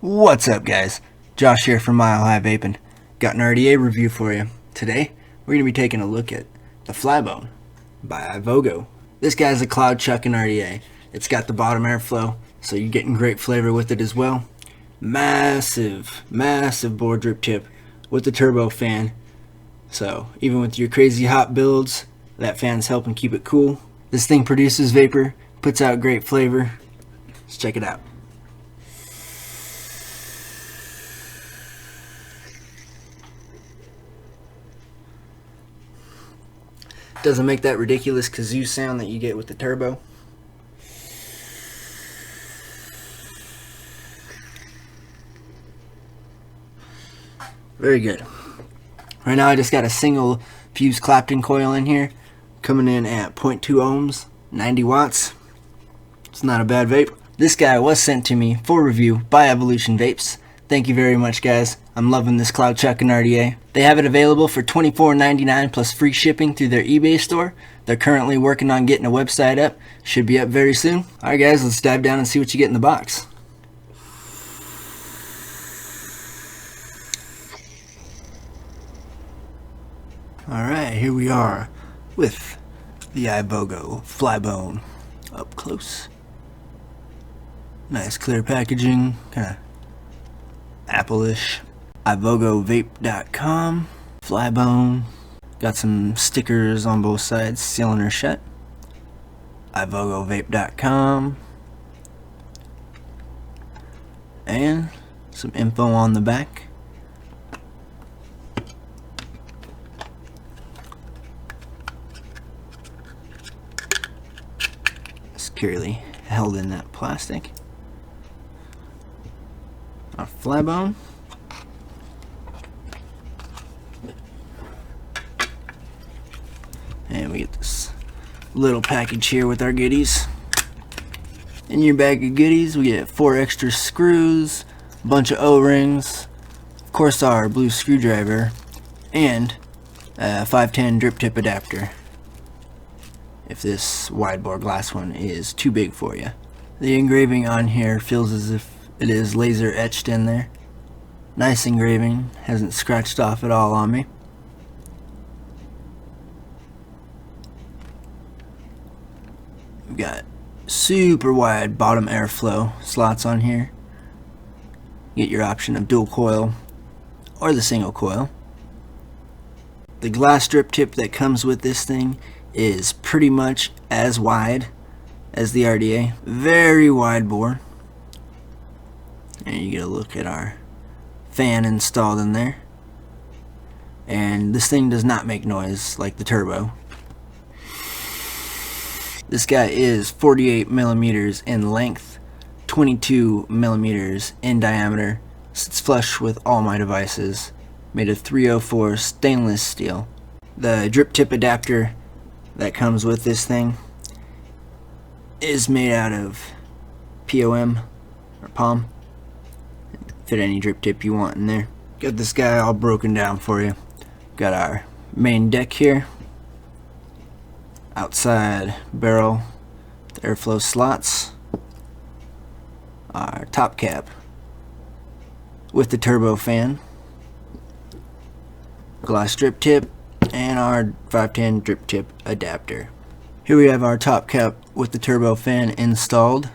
What's up, guys? Josh here from Mile High Vaping. Got an RDA review for you. Today, we're going to be taking a look at the Flybone by Ivogo. This guy's a cloud chucking RDA. It's got the bottom airflow, so you're getting great flavor with it as well. Massive bore drip tip with the turbo fan. So even with your crazy hot builds, that fan's helping keep it cool. This thing produces vapor, puts out great flavor. Let's check it out. Doesn't make that ridiculous kazoo sound that you get with the turbo. Very good. Right now I just got a single fused Clapton coil in here, coming in at 0.2 ohms, 90 watts. It's not a bad vape. This guy was sent to me for review by Evolution Vapes. Thank you very much, guys. I'm loving this cloud chucking RDA. They have it available for $24.99 plus free shipping through their eBay store. They're currently working on getting a website up. Should be up very soon. Alright guys, let's dive down and see what you get in the box. Alright, here we are with the Ivogo Flybone up close. Nice clear packaging, kind of Apple-ish. Ivogovape.com, Flybone. Got some stickers on both sides, sealing her shut. Ivogovape.com. And some info on the back. Securely held in that plastic. Our Flybone. And we get this little package here with our goodies. In your bag of goodies, we get 4 extra screws, a bunch of O-rings, of course our blue screwdriver, and a 510 drip tip adapter if this wide bore glass one is too big for you. The engraving on here feels as if it is laser etched in there. Nice engraving, hasn't scratched off at all on me. We've got super wide bottom airflow slots on here. You get your option of dual coil or the single coil. The glass drip tip that comes with this thing is pretty much as wide as the RDA. Very wide bore. And you get a look at our fan installed in there. And this thing does not make noise like the turbo. This guy is 48 millimeters in length, 22 millimeters in diameter. Sits flush with all my devices. Made of 304 stainless steel. The drip tip adapter that comes with this thing is made out of POM or POM. Fit any drip tip you want in there. Got this guy all broken down for you. Got our main deck here. Outside barrel, the airflow slots. Our top cap with the turbo fan. Glass drip tip and our 510 drip tip adapter. Here we have our top cap with the turbo fan installed.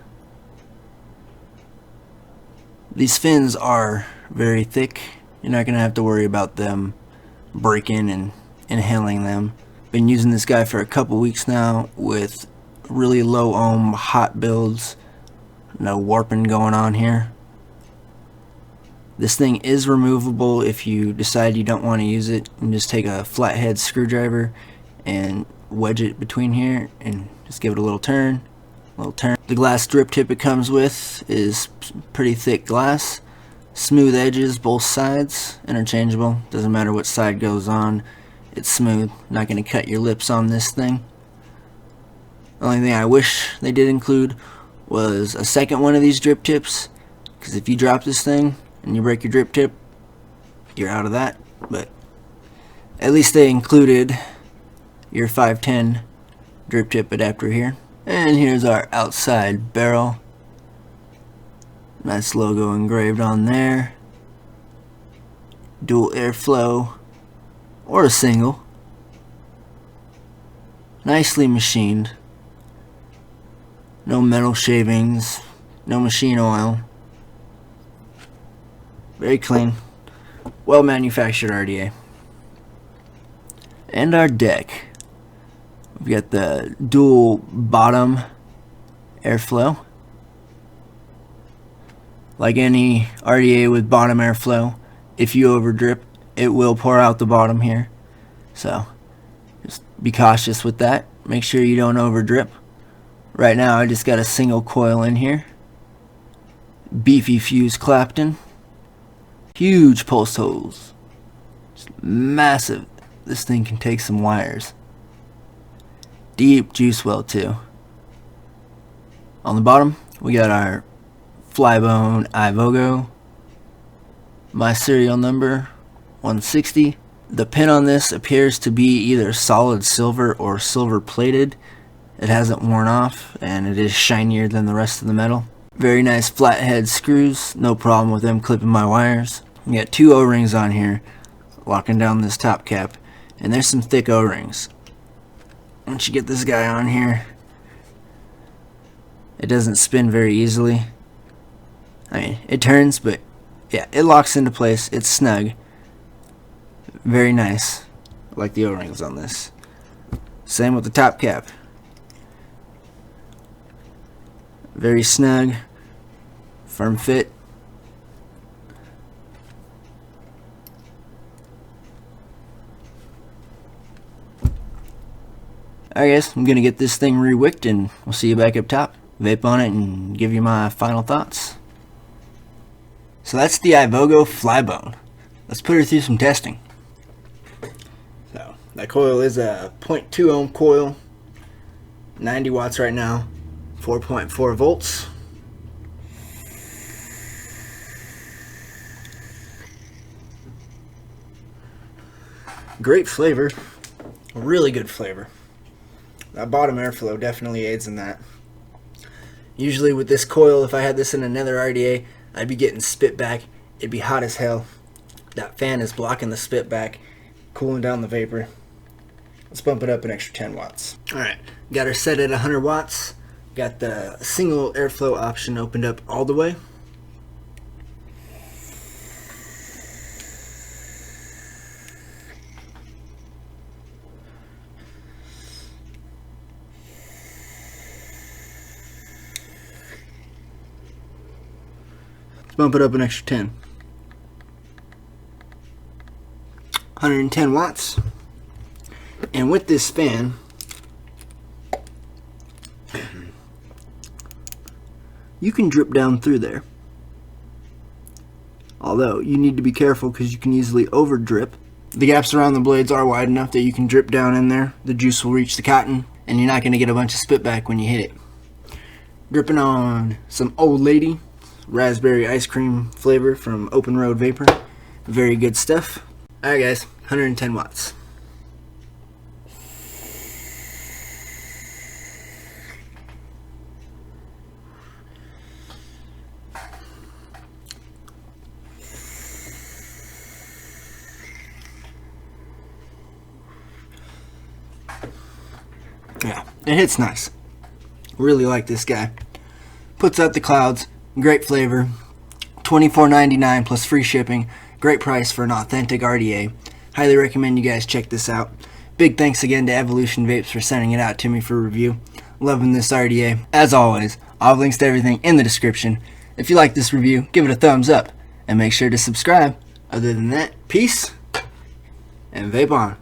These fins are very thick. You're not going to have to worry about them breaking and inhaling them. Been using this guy for a couple weeks now with really low ohm hot builds. No warping going on here. This thing is removable if you decide you don't want to use it. You just take a flathead screwdriver and wedge it between here and just give it a little turn. The glass drip tip it comes with is pretty thick glass. Smooth edges both sides, interchangeable. Doesn't matter what side goes on. It's smooth. Not going to cut your lips on this thing. The only thing I wish they did include was a second one of these drip tips, because if you drop this thing and you break your drip tip, you're out of that. But at least they included your 510 drip tip adapter here. And here's our outside barrel. Nice logo engraved on there. Dual airflow or a single. Nicely machined. No metal shavings, no machine oil. Very clean. Well manufactured RDA. And our deck. We've got the dual bottom airflow. Like any RDA with bottom airflow, if you over drip, it will pour out the bottom here. So just be cautious with that. Make sure you don't over drip. Right now I just got a single coil in here. Beefy fuse Clapton. Huge pulse holes. Just massive. This thing can take some wires. Deep juice well too. On the bottom we got our Flybone Ivogo. My serial number 160. The pin on this appears to be either solid silver or silver plated. It hasn't worn off and it is shinier than the rest of the metal. Very nice flathead screws. No problem with them clipping my wires. We got 2 O-rings on here locking down this top cap, and there's some thick O-rings. Once you get this guy on here, it doesn't spin very easily. I mean, it turns, but yeah, it locks into place. It's snug. Very nice. I like the O-rings on this. Same with the top cap. Very snug. Firm fit. Alright guys, I'm gonna get this thing re-wicked and we'll see you back up top. Vape on it and give you my final thoughts. So that's the Ivogo Flybone. Let's put her through some testing. So that coil is a 0.2 ohm coil, 90 watts right now, 4.4 volts. Great flavor, really good flavor. That bottom airflow definitely aids in that. Usually with this coil, if I had this in another RDA, I'd be getting spit back. It'd be hot as hell. That fan is blocking the spit back, cooling down the vapor. Let's bump it up an extra 10 watts. Alright, got her set at 100 watts. Got the single airflow option opened up all the way. Bump it up an extra 10. 110 watts. And with this fan, you can drip down through there. Although you need to be careful because you can easily over drip. The gaps around the blades are wide enough that you can drip down in there. The juice will reach the cotton and you're not going to get a bunch of spit back when you hit it. Dripping on some Old Lady raspberry ice cream flavor from Open Road Vapor. Very good stuff. Alright guys, 110 watts. Yeah, it hits nice. Really like this guy. Puts out the clouds. Great flavor. $24.99 plus free shipping. Great price for an authentic RDA. Highly recommend you guys check this out. Big thanks again to Evolution Vapes for sending it out to me for review. Loving this RDA. As always, I'll have links to everything in the description. If you like this review, give it a thumbs up and make sure to subscribe. Other than that, peace and vape on.